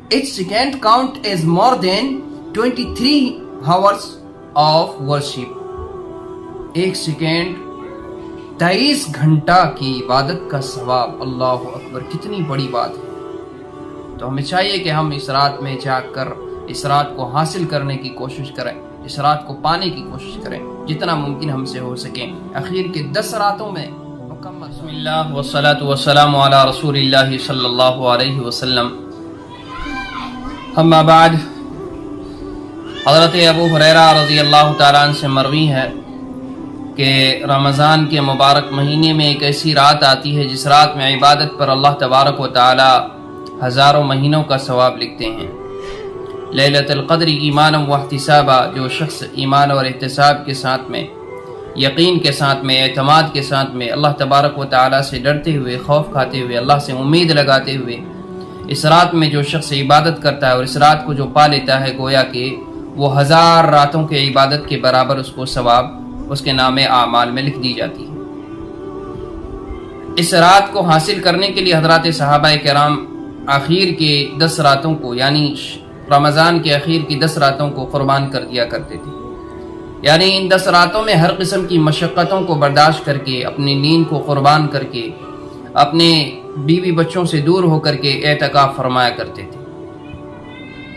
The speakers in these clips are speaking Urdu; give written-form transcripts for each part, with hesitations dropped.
each second count as more than 23 hours of worship. ایک سیکنڈ 23 گھنٹہ کی عبادت کا ثواب. اللہ اکبر, کتنی بڑی بات ہے. تو ہمیں چاہیے کہ ہم اس رات میں جاگ کر اس رات کو حاصل کرنے کی کوشش کریں, اس رات کو پانے کی کوشش کریں جتنا ممکن ہم سے ہو سکے. اخیر کے 10 راتوں میں مکمل. بسم اللہ والصلاة والسلام علی رسول اللہ صلی اللہ علیہ وسلم. اما بعد, حضرت ابو ہریرہ رضی اللہ تعالیٰ عنہ سے مروی ہے کہ رمضان کے مبارک مہینے میں ایک ایسی رات آتی ہے جس رات میں عبادت پر اللہ تبارک و تعالی ہزاروں مہینوں کا ثواب لکھتے ہیں. لیلۃ القدر ایمانا واحتسابا, جو شخص ایمان اور احتساب کے ساتھ میں, یقین کے ساتھ میں, اعتماد کے ساتھ میں, اللہ تبارک و تعالی سے ڈرتے ہوئے, خوف کھاتے ہوئے, اللہ سے امید لگاتے ہوئے اس رات میں جو شخص عبادت کرتا ہے اور اس رات کو جو پا لیتا ہے, گویا کہ وہ 1000 راتوں کے عبادت کے برابر اس کو ثواب اس کے نام اعمال میں لکھ دی جاتی ہے. اس رات کو حاصل کرنے کے لیے حضرات صحابہ کرام آخر کے 10 راتوں کو, یعنی رمضان کے اخیر کی 10 راتوں کو قربان کر دیا کرتے تھے. یعنی ان 10 راتوں میں ہر قسم کی مشقتوں کو برداشت کر کے, اپنی نیند کو قربان کر کے, اپنے بیوی بچوں سے دور ہو کر کے اعتکاف فرمایا کرتے تھے.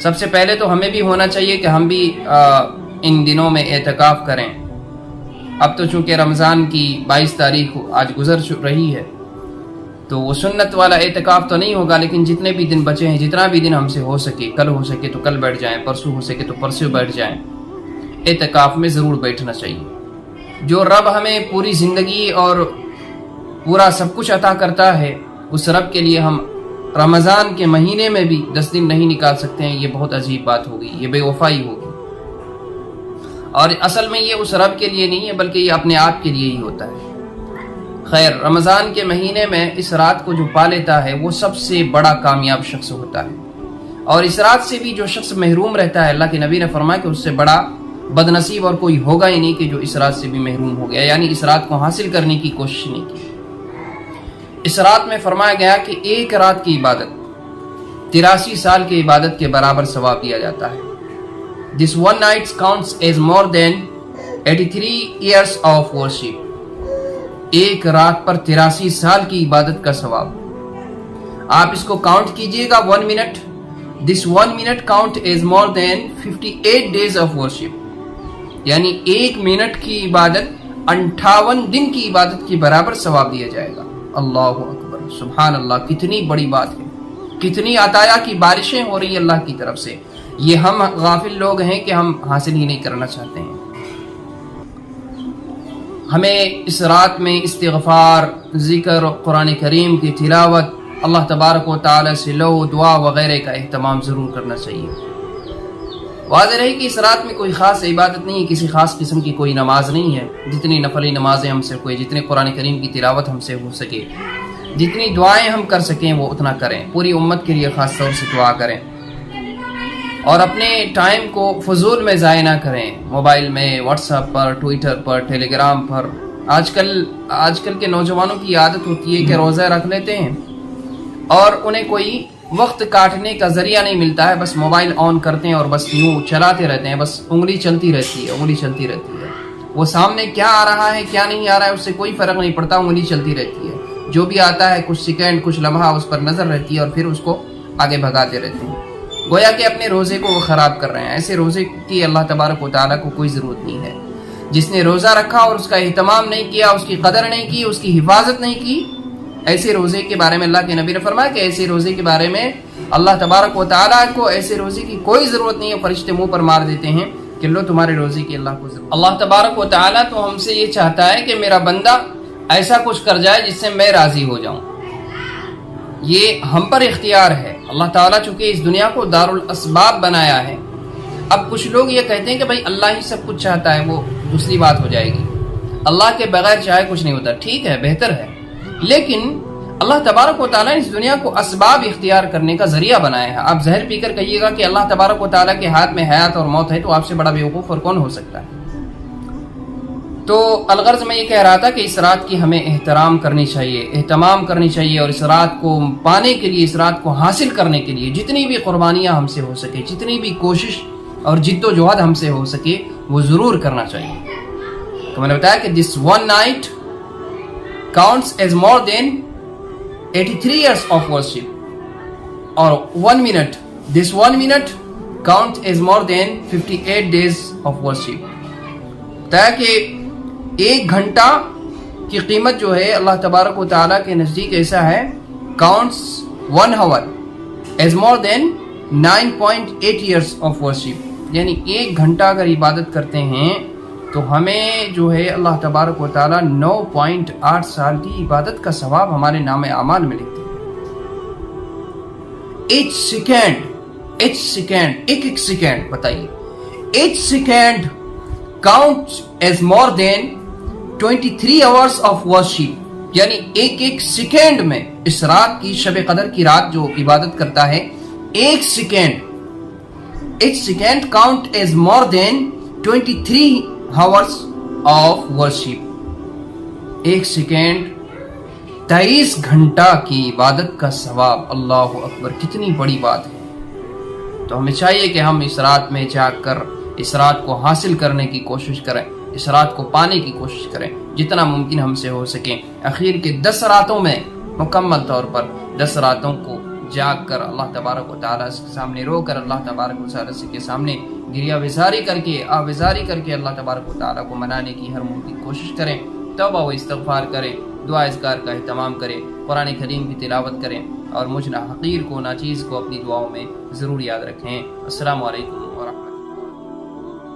سب سے پہلے تو ہمیں بھی ہونا چاہیے کہ ہم بھی ان دنوں میں اعتکاف کریں. اب تو چونکہ رمضان کی 22 تاریخ آج گزر رہی ہے تو وہ سنت والا اعتکاف تو نہیں ہوگا, لیکن جتنے بھی دن بچے ہیں, جتنا بھی دن ہم سے ہو سکے, کل ہو سکے تو کل بیٹھ جائیں, پرسوں ہو سکے تو پرسوں بیٹھ جائیں. اعتکاف میں ضرور بیٹھنا چاہیے. جو رب ہمیں پوری زندگی اور پورا سب کچھ عطا کرتا ہے, اس رب کے لیے ہم رمضان کے مہینے میں بھی 10 دن نہیں نکال سکتے ہیں, یہ بہت عجیب بات ہوگی, یہ بے وفائی ہوگی. اور اصل میں یہ اس رب کے لیے نہیں ہے بلکہ یہ اپنے آپ کے لیے ہی ہوتا ہے. خیر, رمضان کے مہینے میں اس رات کو جو پا لیتا ہے وہ سب سے بڑا کامیاب شخص ہوتا ہے. اور اس رات سے بھی جو شخص محروم رہتا ہے, اللہ کے نبی نے فرمایا کہ اس سے بڑا بد نصیب اور کوئی ہوگا ہی نہیں کہ جو اس رات سے بھی محروم ہو گیا, یعنی اس رات کو حاصل کرنے کی کوشش نہیں کی. اس رات میں فرمایا گیا کہ ایک رات کی عبادت 83 سال کی عبادت کے برابر ثواب دیا جاتا ہے. This one night counts as more than 83 years of worship. ایک رات پر 83 سال کی عبادت کا ثواب. آپ اس کو کاؤنٹ کیجئے گا 1 minute. This 1 minute count as more than 58 days of worship. یعنی 1 منٹ کی عبادت 58 دن کی عبادت کے برابر ثواب دیا جائے گا. اللہ اکبر, سبحان اللہ, کتنی بڑی بات ہے, کتنی عطایا کی بارشیں ہو رہی ہیں اللہ کی طرف سے. یہ ہم غافل لوگ ہیں کہ ہم حاصل ہی نہیں کرنا چاہتے ہیں. ہمیں اس رات میں استغفار, ذکر, قرآن کریم کی تلاوت, اللہ تبارک و تعالی سے لو, دعا وغیرہ کا اہتمام ضرور کرنا چاہیے. واضح رہے کہ اس رات میں کوئی خاص عبادت نہیں ہے, کسی خاص قسم کی کوئی نماز نہیں ہے. جتنی نفلی نمازیں ہم سے ہوئے, جتنے قرآن کریم کی تلاوت ہم سے ہو سکے, جتنی دعائیں ہم کر سکیں وہ اتنا کریں. پوری امت کے لیے خاص طور سے دعا کریں اور اپنے ٹائم کو فضول میں ضائع نہ کریں. موبائل میں, واٹس ایپ پر, ٹویٹر پر, ٹیلی گرام پر. آج کل کے نوجوانوں کی عادت ہوتی ہے کہ روزہ رکھ لیتے ہیں اور انہیں کوئی وقت کاٹنے کا ذریعہ نہیں ملتا ہے, بس موبائل آن کرتے ہیں اور بس یوں چلاتے رہتے ہیں, بس انگلی چلتی رہتی ہے. وہ سامنے کیا آ رہا ہے کیا نہیں آ رہا ہے اس سے کوئی فرق نہیں پڑتا, انگلی چلتی رہتی ہے. جو بھی آتا ہے کچھ سیکنڈ, کچھ لمحہ اس پر نظر رہتی ہے اور پھر اس کو آگے بھگاتے رہتے ہیں. گویا کہ اپنے روزے کو وہ خراب کر رہے ہیں. ایسے روزے کی اللہ تبارک و تعالیٰ کو کوئی ضرورت نہیں ہے. جس نے روزہ رکھا اور اس کا اہتمام نہیں کیا, اس کی قدر نہیں کی, اس کی حفاظت نہیں کی, ایسے روزے کے بارے میں اللہ کے نبی نے فرمایا کہ ایسے روزے کے بارے میں اللہ تبارک و تعالیٰ کو ایسے روزے کی کوئی ضرورت نہیں ہے. فرشتے منہ پر مار دیتے ہیں کہ لو تمہارے روزے کی اللہ کو ضرورت. اللہ تبارک و تعالیٰ تو ہم سے یہ چاہتا ہے کہ میرا بندہ ایسا کچھ کر جائے جس سے میں راضی ہو جاؤں. یہ ہم پر اختیار ہے. اللہ تعالیٰ چونکہ اس دنیا کو دارالاسباب بنایا ہے. اب کچھ لوگ یہ کہتے ہیں کہ بھائی اللہ ہی سب کچھ چاہتا ہے, وہ دوسری بات ہو جائے گی. اللہ کے بغیر چاہے کچھ نہیں ہوتا, ٹھیک ہے, بہتر ہے, لیکن اللہ تبارک و تعالیٰ نے اس دنیا کو اسباب اختیار کرنے کا ذریعہ بنایا ہے. آپ زہر پی کر کہیے گا کہ اللہ تبارک و تعالیٰ کے ہاتھ میں حیات اور موت ہے, تو آپ سے بڑا بیوقوف اور کون ہو سکتا ہے. تو الغرض میں یہ کہہ رہا تھا کہ اس رات کی ہمیں احترام کرنی چاہیے، اہتمام کرنی چاہیے، اور اس رات کو پانے کے لیے، اس رات کو حاصل کرنے کے لیے جتنی بھی قربانیاں ہم سے ہو سکے، جتنی بھی کوشش اور جد و جہد ہم سے ہو سکے وہ ضرور کرنا چاہیے۔ تو میں نے بتایا کہ this one night counts as more than 83 years of worship، اور 1 minute، this 1 minute counts as more than 58 days of worship۔ بتایا کہ ایک گھنٹہ کی قیمت جو ہے اللہ تبارک و تعالیٰ کے نزدیک ایسا ہے، counts 1 hour as more than 9.8 years of worship، یعنی ایک گھنٹہ اگر عبادت کرتے ہیں تو ہمیں جو ہے اللہ تبارک و تعالیٰ 9.8 سال کی عبادت کا ثواب ہمارے نام اعمال میں لکھتے ہیں۔ ایک سیکنڈ بتائیے، ایک second counts as more than 23 hours of worship، یعنی ایک سیکنڈ میں اس رات کی، شب قدر کی رات جو عبادت کرتا ہے، ایک second count as more than 23 hours of worship، ایک سیکنڈ 23 گھنٹہ کی عبادت کا ثواب۔ اللہ اکبر، کتنی بڑی بات ہے۔ تو ہمیں چاہیے کہ ہم اس رات میں جاگ کر اس رات کو حاصل کرنے کی کوشش کریں، اس رات کو پانے کی کوشش کریں جتنا ممکن ہم سے ہو سکیں۔ اخیر کے 10 راتوں میں مکمل طور پر 10 راتوں کو جاگ کر اللہ تبارک و تعالیٰ کے سامنے رو کر، اللہ تبارک و تعالیٰ کے سامنے گریہ وزاری کر کے، آوزاری کر کے اللہ تبارک و تعالیٰ کو منانے کی ہر ممکن کوشش کریں، توبہ و استغفار کریں، دعا اذکار کا اہتمام کریں، قرآن کریم کی تلاوت کریں، اور مجھ حقیر کو، ناچیز کو اپنی دعاؤں میں ضرور یاد رکھیں۔ السلام علیکم ورحمۃ اللہ۔